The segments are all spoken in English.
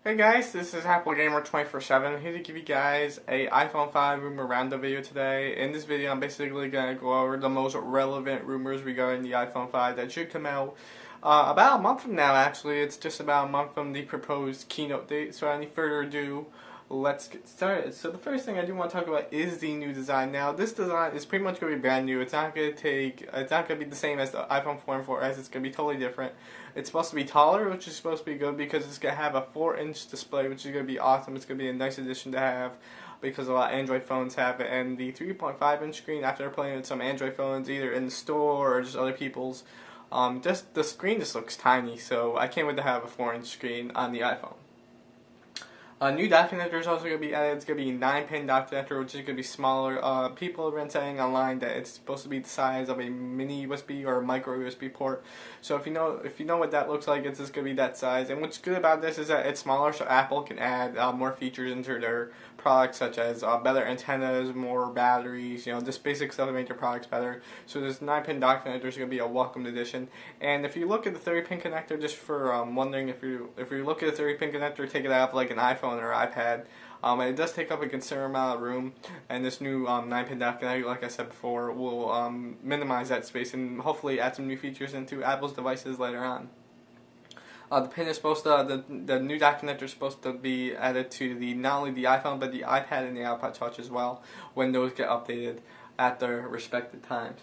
Hey guys, this is Apple Gamer 24/7 here to give you guys a iPhone 5 rumor roundup video today. In this video, I'm basically going to go over the most relevant rumors regarding the iPhone 5 that should come out about a month from now. Actually, it's just about a month from the proposed keynote date. So, without any further ado, let's get started. So, the first thing I do want to talk about is the new design. Now, this design is pretty much going to be brand new. It's not going to be the same as the iPhone 4 and 4S. It's going to be totally different. It's supposed to be taller, which is supposed to be good because it's going to have a 4-inch display, which is going to be awesome. It's going to be a nice addition to have because a lot of Android phones have it. And the 3.5-inch screen, after playing with some Android phones, either in the store or just other people's, just the screen just looks tiny. So I can't wait to have a 4-inch screen on the iPhone. A new dock connector is also going to be added. It's going to be a 9-pin dock connector, which is going to be smaller. People have been saying online that it's supposed to be the size of a mini USB or a micro USB port. So if you know what that looks like, it's just going to be that size. And what's good about this is that it's smaller, so Apple can add more features into their products, such as better antennas, more batteries, just basic stuff to make their products better. So this 9-pin dock connector is going to be a welcomed addition. And if you look at the 30-pin connector, just for wondering, if you look at the 30-pin connector, take it out of like an iPhone or iPad, and it does take up a considerable amount of room, and this new 9-pin dock connector, like I said before, will minimize that space and hopefully add some new features into Apple's devices later on. The pin is supposed to, the new dock connector is supposed to be added to not only the iPhone but the iPad and the iPod Touch as well when those get updated at their respective times.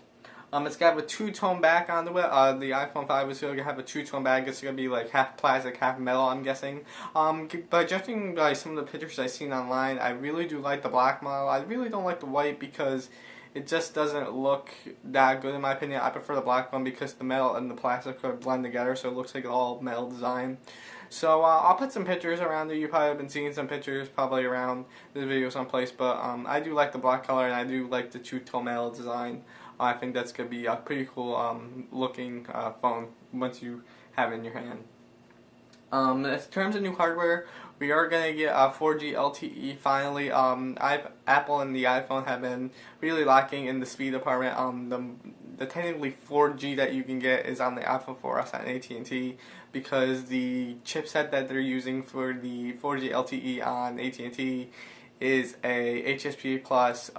It's got a two-tone back on the iPhone 5 is going to have a two-tone back. It's going to be like half plastic, half metal, I'm guessing. By judging by some of the pictures I've seen online, I really do like the black model. I really don't like the white because it just doesn't look that good in my opinion. I prefer the black one because the metal and the plastic are blend together, so it looks like all metal design. So I'll put some pictures around there. You probably have been seeing some pictures probably around this video someplace, but I do like the black color and I do like the two-tone metal design. I think that's going to be a pretty cool looking phone once you have it in your hand. In terms of new hardware, we are going to get 4G LTE finally. Apple and the iPhone have been really lacking in the speed department. The technically 4G that you can get is on the iPhone 4S and AT&T because the chipset that they're using for the 4G LTE on AT&T is a HSP Plus,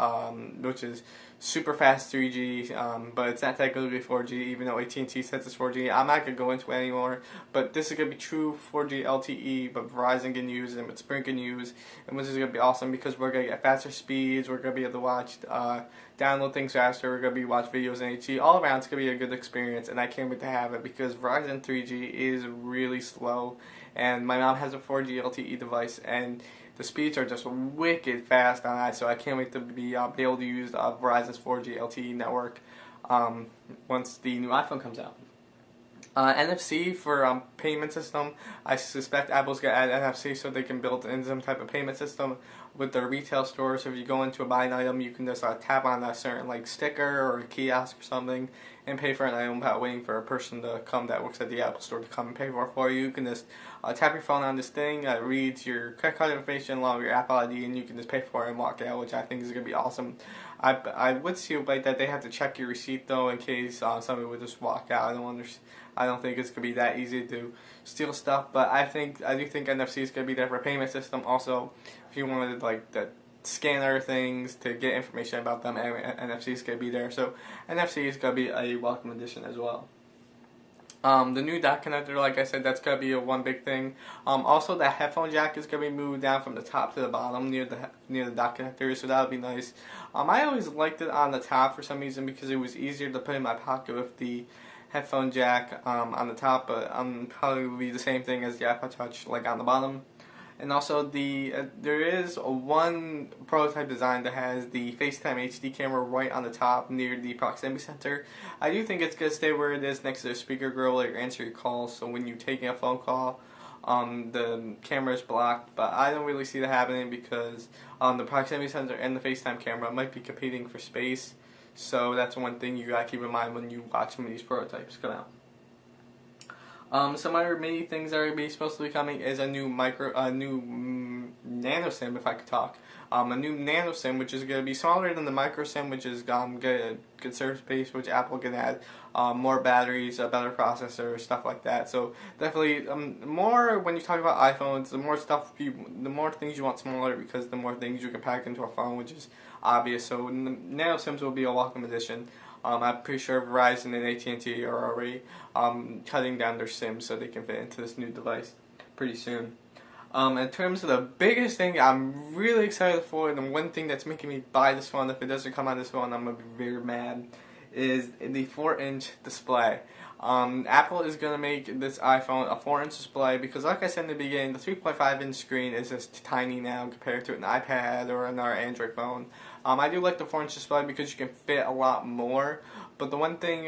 which is super fast 3G, but it's not technically 4G, even though AT&T says it's 4G. I'm not going to go into it anymore, but this is going to be true 4G LTE, but Verizon can use and Sprint can use, and which is going to be awesome because we're going to get faster speeds, we're going to be able to watch, download things faster, we're going to be watch videos in HD. All around, it's going to be a good experience, and I can't wait to have it because Verizon 3G is really slow, and my mom has a 4G LTE device, and the speeds are just wicked fast on that, so I can't wait to be able to use Verizon's 4G LTE network once the new iPhone comes out. NFC for payment system. I suspect Apple's going to add NFC so they can build in some type of payment system with their retail stores. So if you go into a buy an item, you can just tap on a certain sticker or a kiosk or something and pay for an item without waiting for a person to come that works at the Apple store to come and pay for you. You can just tap your phone on this thing, reads your credit card information along with your Apple ID, and you can just pay for it and walk out, which I think is going to be awesome. I would see that they have to check your receipt though in case somebody would just walk out. I don't think it's going to be that easy to steal stuff, but I do think NFC is going to be there for a payment system. Also, if you wanted the scanner things to get information about them, NFC is going to be there. So NFC is going to be a welcome addition as well. The new dock connector, like I said, that's going to be one big thing. Also, the headphone jack is going to be moved down from the top to the bottom near the dock connector, so that'll be nice. I always liked it on the top for some reason because it was easier to put in my pocket with the headphone jack on the top, but probably will be the same thing as the iPod Touch, on the bottom. And also, there is one prototype design that has the FaceTime HD camera right on the top near the proximity center. I do think it's going to stay where it is next to the speaker grill or answer your calls, so when you're taking a phone call, the camera is blocked, but I don't really see that happening because the proximity sensor and the FaceTime camera might be competing for space. So that's one thing you gotta keep in mind when you watch some of these prototypes come out. Some other mini things that are supposed to be coming is a new nano SIM, if I could talk. a new Nano SIM, which is going to be smaller than the Micro SIM, which is good surface space, which Apple can add more batteries, a better processor, stuff like that. So definitely more when you talk about iPhones, the more things you want smaller, because the more things you can pack into a phone, which is obvious. So Nano SIMs will be a welcome addition. I'm pretty sure Verizon and AT&T are already cutting down their SIMs so they can fit into this new device pretty soon. In terms of the biggest thing I'm really excited for, and the one thing that's making me buy this phone, if it doesn't come on this phone, I'm going to be very mad, is the 4-inch display. Apple is going to make this iPhone a 4-inch display because, like I said in the beginning, the 3.5-inch screen is just tiny now compared to an iPad or another Android phone. I do like the 4-inch display because you can fit a lot more, but the one thing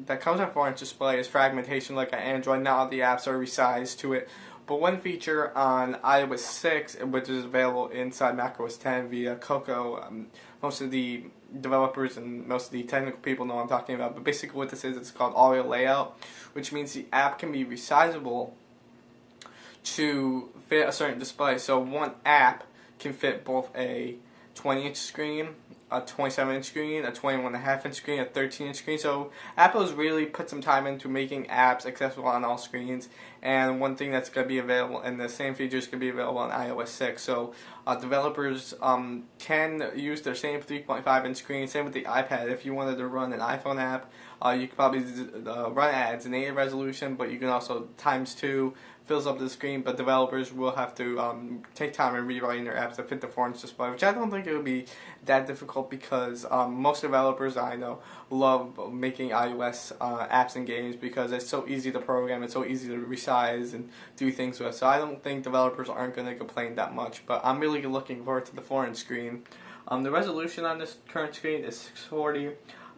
that comes with a 4-inch display is fragmentation. Like on Android, not all the apps are resized to it. But one feature on iOS 6, which is available inside macOS 10 via Cocoa, most of the developers and most of the technical people know what I'm talking about. But basically what this is, it's called Auto Layout, which means the app can be resizable to fit a certain display. So one app can fit both a 20-inch screen, a 27-inch screen, a 21.5-inch screen, a 13-inch screen. So Apple's really put some time into making apps accessible on all screens. And one thing that's going to be available, and the same features can be available on iOS 6. So developers can use their same 3.5-inch screen. Same with the iPad. If you wanted to run an iPhone app, you could probably run ads in native resolution, but you can also ×2 fills up the screen. But developers will have to take time in rewriting their apps to fit the 4-inch display, which I don't think it would be that difficult because most developers I know love making iOS apps and games because it's so easy to program, it's so easy to resize and do things with. So I don't think developers aren't going to complain that much. But I'm really looking forward to the 4-inch screen. The resolution on this current screen is 640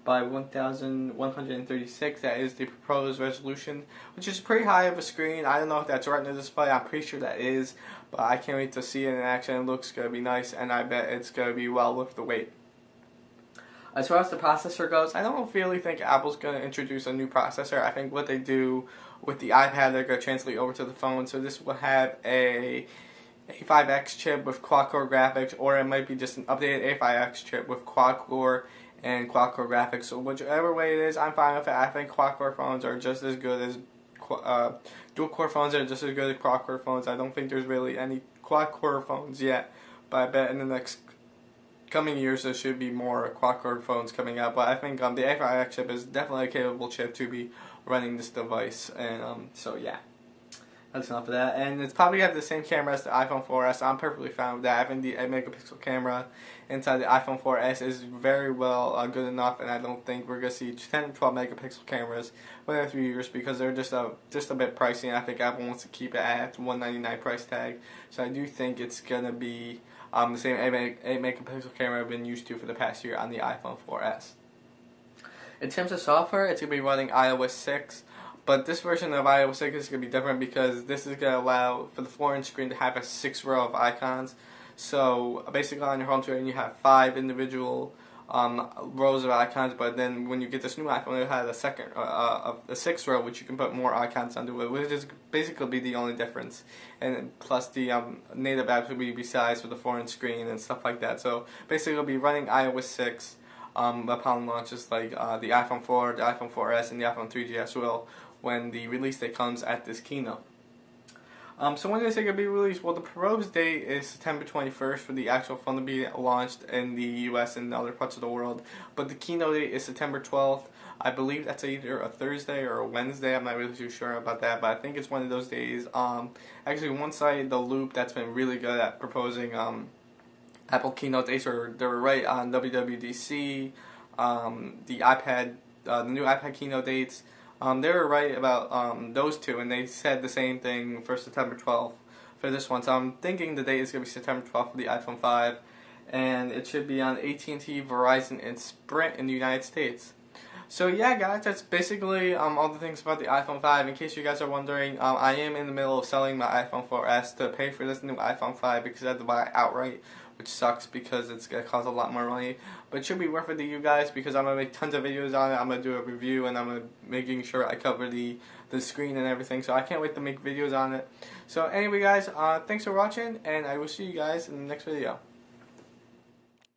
by 1136. That is the proposed resolution, which is pretty high of a screen. I don't know if that's Retina display. I'm pretty sure that is, but I can't wait to see it in action. It looks going to be nice, and I bet it's going to be well worth the wait. As far as the processor goes, I don't really think Apple's going to introduce a new processor. I think what they do with the iPad, they're going to translate over to the phone. So this will have a A5X chip with quad-core graphics, or it might be just an updated A5X chip with quad-core and quad-core graphics. So whichever way it is, I'm fine with it. I think quad-core phones are just as good as dual-core phones are just as good as quad-core phones. I don't think there's really any quad-core phones yet, but I bet in the next coming years there should be more quad-core phones coming out. But I think the A5X chip is definitely a capable chip to be running this device, and so yeah. That's enough of that. And it's probably got the same camera as the iPhone 4S. I'm perfectly fine with that. I think the 8-megapixel camera inside the iPhone 4S is very well good enough, and I don't think we're going to see 10 or 12 megapixel cameras within 3 years because they're just a bit pricey, and I think Apple wants to keep it at $199 price tag. So I do think it's going to be the same 8-megapixel camera I've been used to for the past year on the iPhone 4S. In terms of software, it's going to be running iOS 6. But this version of iOS 6 is going to be different because this is going to allow for the 4-inch screen to have a 6-row of icons. So basically on your home screen you have 5 individual rows of icons, but then when you get this new iPhone it has a 6th row which you can put more icons onto it, which is basically be the only difference. And plus the native apps will be resized for the 4-inch screen and stuff like that. So basically it'll be running iOS 6 upon launch, just like the iPhone 4, the iPhone 4S, and the iPhone 3GS will when the release date comes at this keynote. So when is it going to be released? Well, the proposed date is September 21st for the actual phone to be launched in the US and other parts of the world. But the keynote date is September 12th. I believe that's either a Thursday or a Wednesday. I'm not really too sure about that, but I think it's one of those days. Actually, one site, The Loop, that's been really good at proposing Apple keynote dates. They were right on WWDC, the iPad, the new iPad keynote dates. They were right about those two, and they said the same thing for September 12th for this one. So I'm thinking the date is going to be September 12th for the iPhone 5, and it should be on AT&T, Verizon, and Sprint in the United States. So yeah, guys, that's basically all the things about the iPhone 5. In case you guys are wondering, I am in the middle of selling my iPhone 4S to pay for this new iPhone 5 because I had to buy it outright, which sucks because it's going to cost a lot more money. But it should be worth it to you guys because I'm going to make tons of videos on it. I'm going to do a review, and I'm going to making sure I cover the screen and everything. So I can't wait to make videos on it. So anyway, guys, thanks for watching, and I will see you guys in the next video.